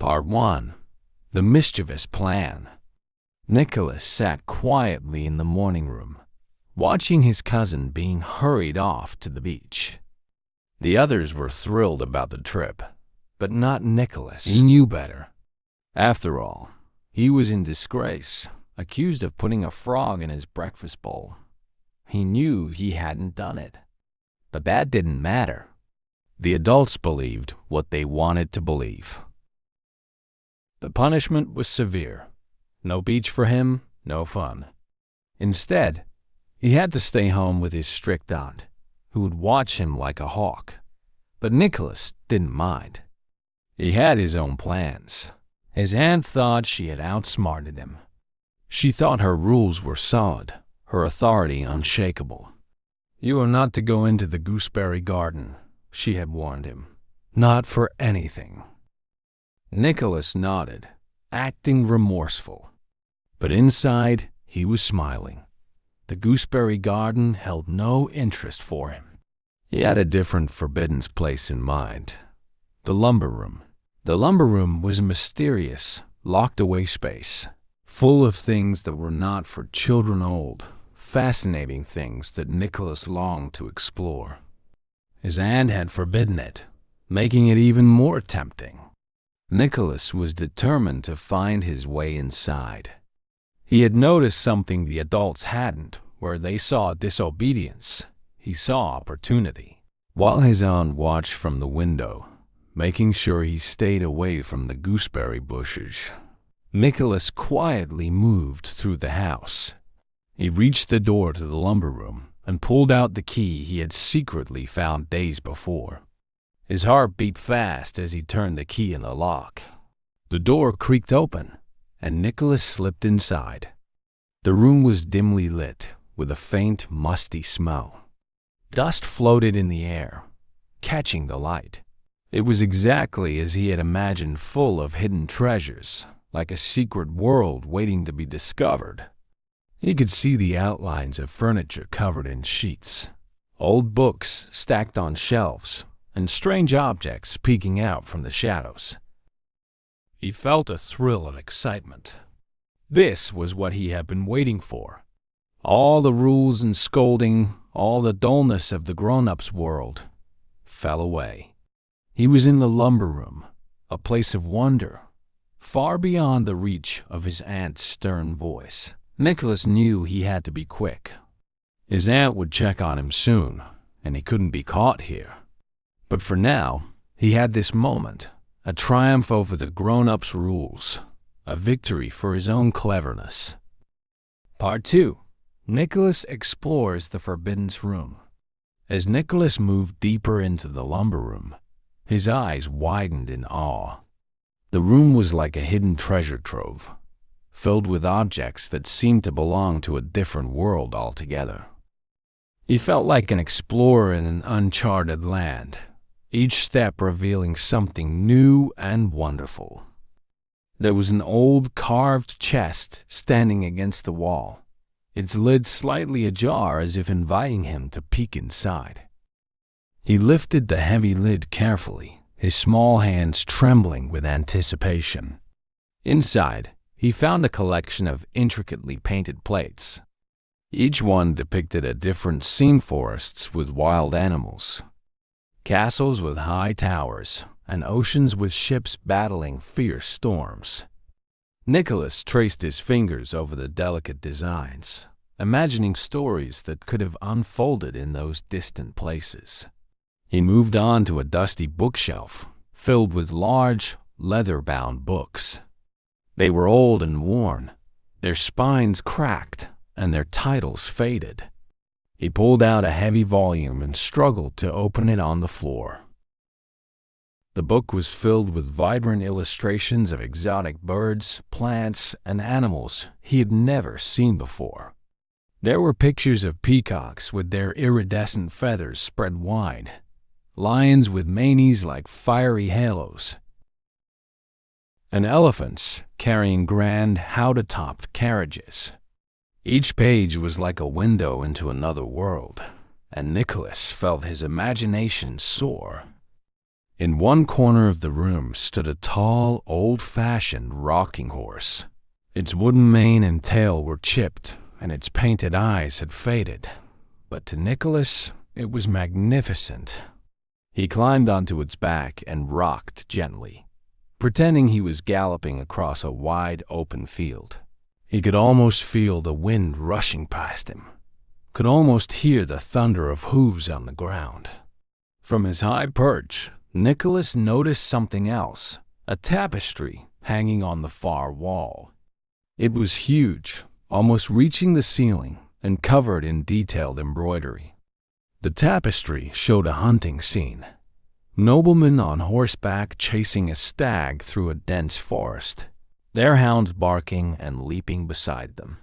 Part 1. The Mischievous Plan. Nicholas sat quietly in the morning room, watching his cousin being hurried off to the beach. The others were thrilled about the trip, but not Nicholas. He knew better. After all, he was in disgrace, accused of putting a frog in his breakfast bowl. He knew he hadn't done it, but that didn't matter. The adults believed what they wanted to believe. The punishment was severe. No beach for him, no fun. Instead, he had to stay home with his strict aunt, who would watch him like a hawk. But Nicholas didn't mind. He had his own plans. His aunt thought she had outsmarted him. She thought her rules were solid, her authority unshakable. "You are not to go into the gooseberry garden," she had warned him. "Not for anything." Nicholas nodded, acting remorseful. But inside, he was smiling. The gooseberry garden held no interest for him. He had a different forbidden place in mind. The lumber room. The lumber room was a mysterious, locked-away space, full of things that were not for children old, fascinating things that Nicholas longed to explore. His aunt had forbidden it, making it even more tempting. Nicholas was determined to find his way inside. He had noticed something the adults hadn't. Where they saw disobedience, he saw opportunity. While his aunt watched from the window, making sure he stayed away from the gooseberry bushes, Nicholas quietly moved through the house. He reached the door to the lumber room and pulled out the key he had secretly found days before. His heart beat fast as he turned the key in the lock. The door creaked open, and Nicholas slipped inside. The room was dimly lit, with a faint, musty smell. Dust floated in the air, catching the light. It was exactly as he had imagined, full of hidden treasures, like a secret world waiting to be discovered. He could see the outlines of furniture covered in sheets, old books stacked on shelves, and strange objects peeking out from the shadows. He felt a thrill of excitement. This was what he had been waiting for. All the rules and scolding, all the dullness of the grown-ups' world, fell away. He was in the lumber room, a place of wonder, far beyond the reach of his aunt's stern voice. Nicholas knew he had to be quick. His aunt would check on him soon, and he couldn't be caught here. But for now, he had this moment, a triumph over the grown-ups' rules, a victory for his own cleverness. Part 2. Nicholas explores the forbidden room. As Nicholas moved deeper into the lumber room, his eyes widened in awe. The room was like a hidden treasure trove, filled with objects that seemed to belong to a different world altogether. He felt like an explorer in an uncharted land, each step revealing something new and wonderful. There was an old carved chest standing against the wall, its lid slightly ajar as if inviting him to peek inside. He lifted the heavy lid carefully, his small hands trembling with anticipation. Inside, he found a collection of intricately painted plates. Each one depicted a different scene: forests with wild animals, castles with high towers, and oceans with ships battling fierce storms. Nicholas traced his fingers over the delicate designs, imagining stories that could have unfolded in those distant places. He moved on to a dusty bookshelf filled with large, leather-bound books. They were old and worn, their spines cracked, and their titles faded. He pulled out a heavy volume and struggled to open it on the floor. The book was filled with vibrant illustrations of exotic birds, plants, and animals he had never seen before. There were pictures of peacocks with their iridescent feathers spread wide, lions with manes like fiery halos, and elephants carrying grand howdah-topped carriages. Each page was like a window into another world, and Nicholas felt his imagination soar. In one corner of the room stood a tall, old-fashioned rocking horse. Its wooden mane and tail were chipped, and its painted eyes had faded. But to Nicholas, it was magnificent. He climbed onto its back and rocked gently, pretending he was galloping across a wide open field. He could almost feel the wind rushing past him, could almost hear the thunder of hooves on the ground. From his high perch, Nicholas noticed something else, a tapestry hanging on the far wall. It was huge, almost reaching the ceiling, and covered in detailed embroidery. The tapestry showed a hunting scene. Noblemen on horseback chasing a stag through a dense forest, their hounds barking and leaping beside them.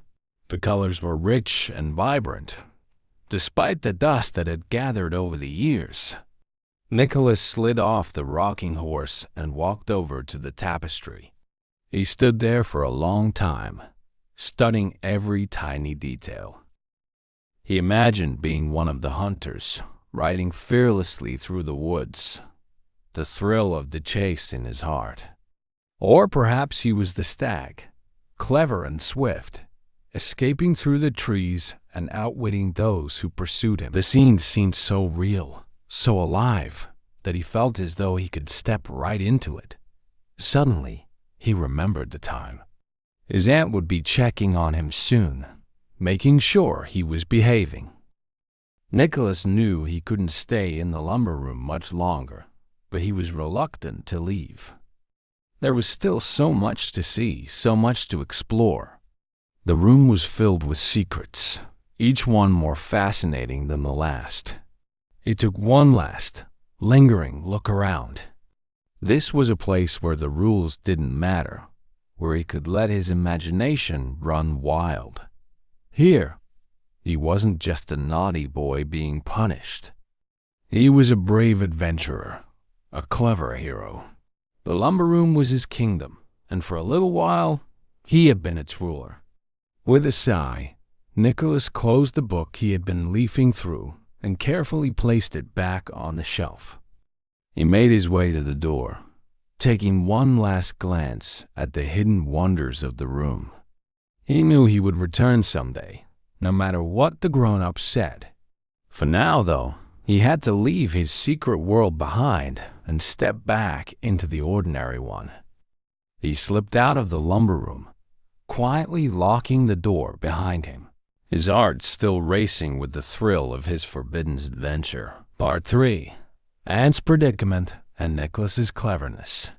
The colors were rich and vibrant, despite the dust that had gathered over the years. Nicholas slid off the rocking horse and walked over to the tapestry. He stood there for a long time, studying every tiny detail. He imagined being one of the hunters, riding fearlessly through the woods, the thrill of the chase in his heart. Or perhaps he was the stag, clever and swift, escaping through the trees and outwitting those who pursued him. The scene seemed so real, so alive, that he felt as though he could step right into it. Suddenly, he remembered the time. His aunt would be checking on him soon, making sure he was behaving. Nicholas knew he couldn't stay in the lumber room much longer, but he was reluctant to leave. There was still so much to see, so much to explore. The room was filled with secrets, each one more fascinating than the last. He took one last, lingering look around. This was a place where the rules didn't matter, where he could let his imagination run wild. Here, he wasn't just a naughty boy being punished. He was a brave adventurer, a clever hero. The lumber room was his kingdom, and for a little while, he had been its ruler. With a sigh, Nicholas closed the book he had been leafing through and carefully placed it back on the shelf. He made his way to the door, taking one last glance at the hidden wonders of the room. He knew he would return someday, no matter what the grown-ups said. For now, though, he had to leave his secret world behind and step back into the ordinary one. He slipped out of the lumber room, quietly locking the door behind him, his heart still racing with the thrill of his forbidden adventure. Part 3. Aunt's Predicament and Nicholas's Cleverness.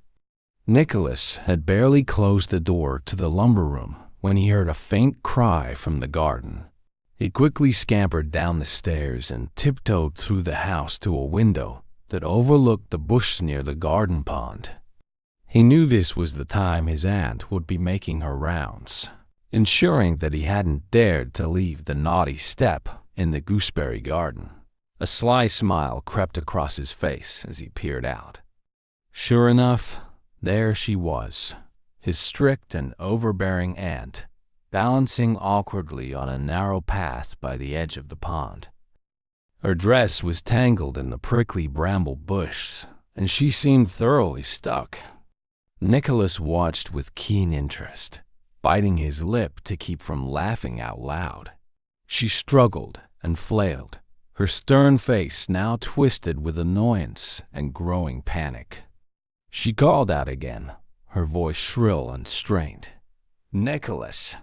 Nicholas had barely closed the door to the lumber room when he heard a faint cry from the garden. He quickly scampered down the stairs and tiptoed through the house to a window that overlooked the bush near the garden pond. He knew this was the time his aunt would be making her rounds, ensuring that he hadn't dared to leave the naughty step in the gooseberry garden. A sly smile crept across his face as he peered out. Sure enough, there she was, his strict and overbearing aunt, balancing awkwardly on a narrow path by the edge of the pond. Her dress was tangled in the prickly bramble bush, and she seemed thoroughly stuck. Nicholas watched with keen interest, biting his lip to keep from laughing out loud. She struggled and flailed, her stern face now twisted with annoyance and growing panic. She called out again, her voice shrill and strained. "Nicholas!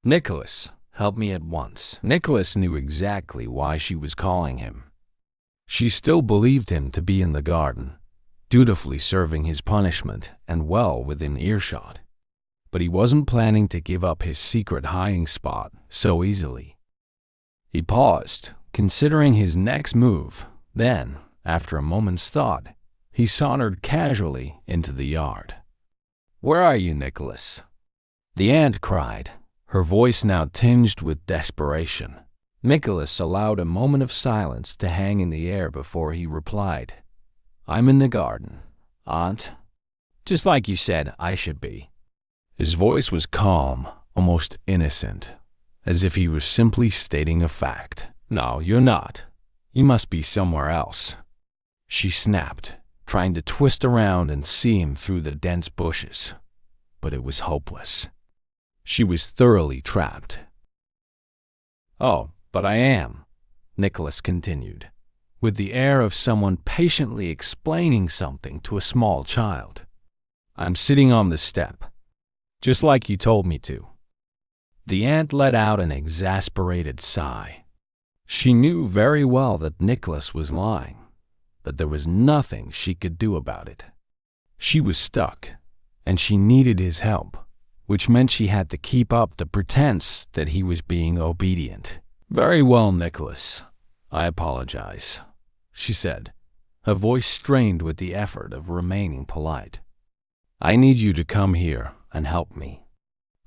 Nicholas, help me at once." Nicholas knew exactly why she was calling him. She still believed him to be in the garden, dutifully serving his punishment and well within earshot. But he wasn't planning to give up his secret hiding spot so easily. He paused, considering his next move. Then, after a moment's thought, he sauntered casually into the yard. "Where are you, Nicholas?" the aunt cried, her voice now tinged with desperation. Nicholas allowed a moment of silence to hang in the air before he replied, "I'm in the garden, Aunt. Just like you said I should be." His voice was calm, almost innocent, as if he was simply stating a fact. "No, you're not. You must be somewhere else," she snapped, trying to twist around and see him through the dense bushes, but it was hopeless. She was thoroughly trapped. "Oh, but I am," Nicholas continued, with the air of someone patiently explaining something to a small child. "I'm sitting on the step, just like you told me to." The ant let out an exasperated sigh. She knew very well that Nicholas was lying, but there was nothing she could do about it. She was stuck, and she needed his help, which meant she had to keep up the pretense that he was being obedient. "Very well, Nicholas. I apologize," she said, her voice strained with the effort of remaining polite. "I need you to come here and help me.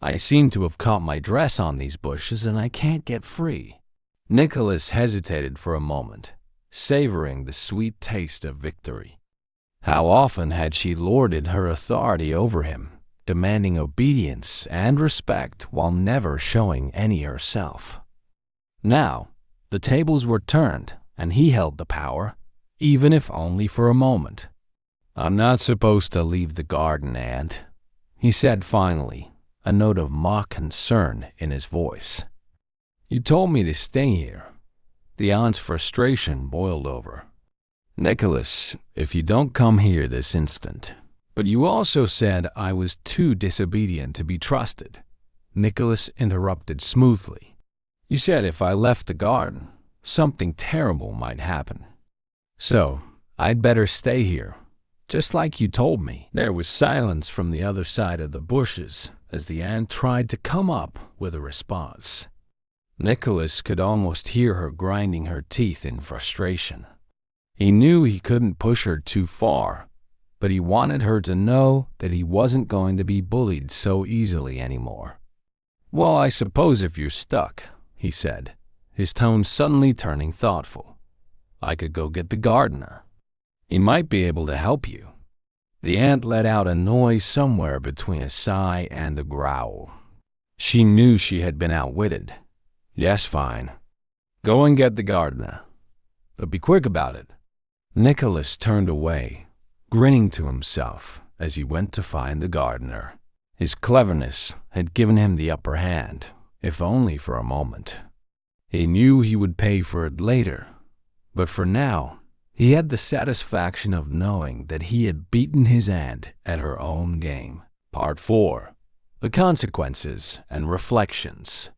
I seem to have caught my dress on these bushes and I can't get free." Nicholas hesitated for a moment, savoring the sweet taste of victory. How often had she lorded her authority over him, demanding obedience and respect while never showing any herself. Now, the tables were turned and he held the power, even if only for a moment. "I'm not supposed to leave the garden, Aunt," he said finally, a note of mock concern in his voice. "You told me to stay here." The aunt's frustration boiled over. "Nicholas, if you don't come here this instant." "But you also said I was too disobedient to be trusted," Nicholas interrupted smoothly. "You said if I left the garden, something terrible might happen. So, I'd better stay here, just like you told me." There was silence from the other side of the bushes as the ant tried to come up with a response. Nicholas could almost hear her grinding her teeth in frustration. He knew he couldn't push her too far, but he wanted her to know that he wasn't going to be bullied so easily anymore. "Well, I suppose if you're stuck," he said, his tone suddenly turning thoughtful, "I could go get the gardener. He might be able to help you." The ant let out a noise somewhere between a sigh and a growl. She knew she had been outwitted. "Yes, fine. Go and get the gardener. But be quick about it." Nicholas turned away, grinning to himself as he went to find the gardener. His cleverness had given him the upper hand, if only for a moment. He knew he would pay for it later, but for now, he had the satisfaction of knowing that he had beaten his aunt at her own game. Part 4. The Consequences and Reflections.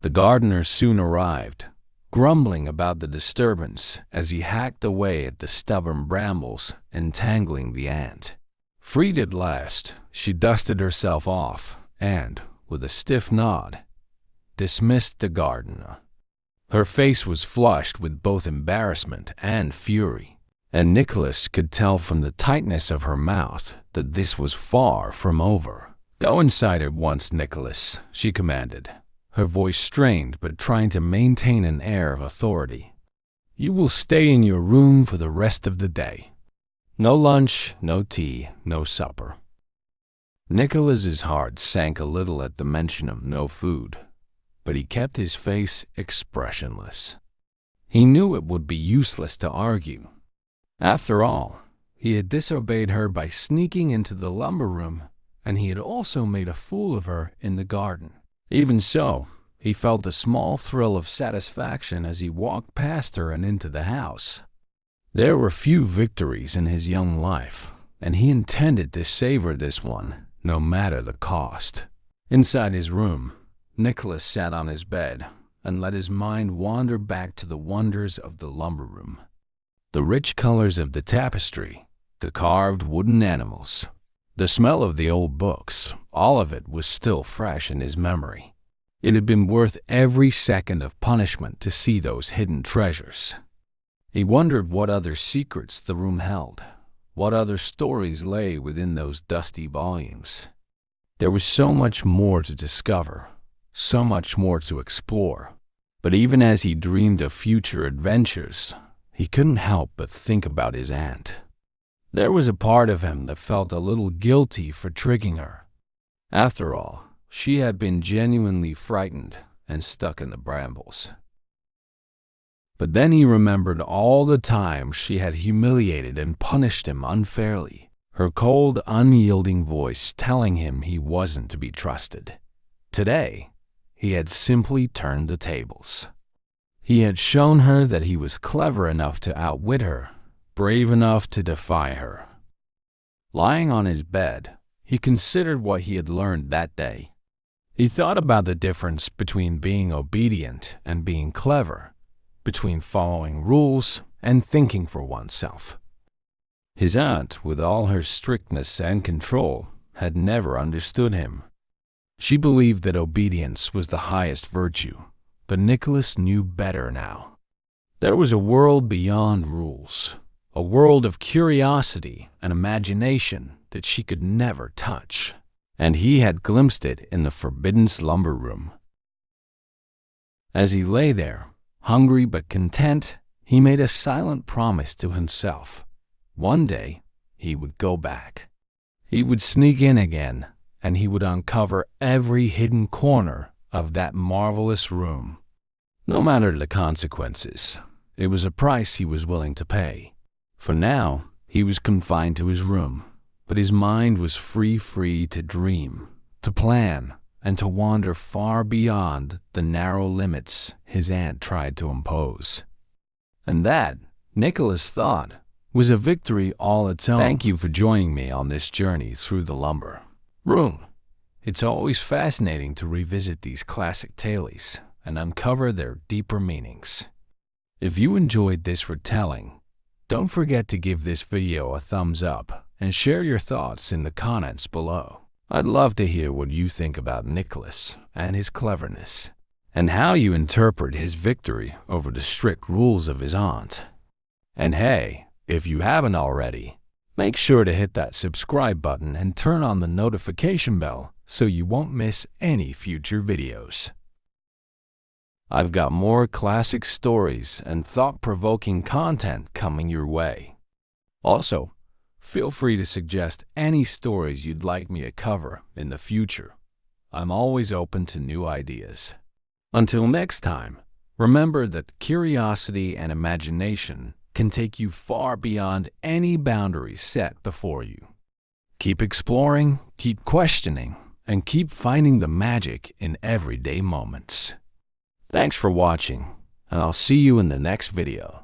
The gardener soon arrived, grumbling about the disturbance as he hacked away at the stubborn brambles entangling the ant. Freed at last, she dusted herself off and, with a stiff nod, dismissed the gardener. Her face was flushed with both embarrassment and fury, and Nicholas could tell from the tightness of her mouth that this was far from over. "Go inside at once, Nicholas," she commanded, her voice strained but trying to maintain an air of authority. "You will stay in your room for the rest of the day. No lunch, no tea, no supper." Nicholas's heart sank a little at the mention of no food, but he kept his face expressionless. He knew it would be useless to argue. After all, he had disobeyed her by sneaking into the lumber room, and he had also made a fool of her in the garden. Even so, he felt a small thrill of satisfaction as he walked past her and into the house. There were few victories in his young life, and he intended to savor this one, no matter the cost. Inside his room, Nicholas sat on his bed and let his mind wander back to the wonders of the lumber room. The rich colors of the tapestry, the carved wooden animals, the smell of the old books, all of it was still fresh in his memory. It had been worth every second of punishment to see those hidden treasures. He wondered what other secrets the room held, what other stories lay within those dusty volumes. There was so much more to discover, so much more to explore. But even as he dreamed of future adventures, he couldn't help but think about his aunt. There was a part of him that felt a little guilty for tricking her. After all, she had been genuinely frightened and stuck in the brambles. But then he remembered all the times she had humiliated and punished him unfairly, her cold, unyielding voice telling him he wasn't to be trusted. Today, he had simply turned the tables. He had shown her that he was clever enough to outwit her, brave enough to defy her. Lying on his bed, he considered what he had learned that day. He thought about the difference between being obedient and being clever, between following rules and thinking for oneself. His aunt, with all her strictness and control, had never understood him. She believed that obedience was the highest virtue, but Nicholas knew better now. There was a world beyond rules, a world of curiosity and imagination that she could never touch, and he had glimpsed it in the forbidden slumber room. As he lay there, hungry but content, he made a silent promise to himself. One day, he would go back. He would sneak in again, and he would uncover every hidden corner of that marvelous room. No matter the consequences, it was a price he was willing to pay. For now, he was confined to his room, but his mind was free to dream, to plan, and to wander far beyond the narrow limits his aunt tried to impose. And that, Nicholas thought, was a victory all its own. Thank you for joining me on this journey through the lumber room. It's always fascinating to revisit these classic tales and uncover their deeper meanings. If you enjoyed this retelling, don't forget to give this video a thumbs up and share your thoughts in the comments below. I'd love to hear what you think about Nicholas and his cleverness, and how you interpret his victory over the strict rules of his aunt. And hey, if you haven't already, make sure to hit that subscribe button and turn on the notification bell so you won't miss any future videos. I've got more classic stories and thought-provoking content coming your way. Also, feel free to suggest any stories you'd like me to cover in the future. I'm always open to new ideas. Until next time, remember that curiosity and imagination can take you far beyond any boundaries set before you. Keep exploring, keep questioning, and keep finding the magic in everyday moments. Thanks for watching, and I'll see you in the next video.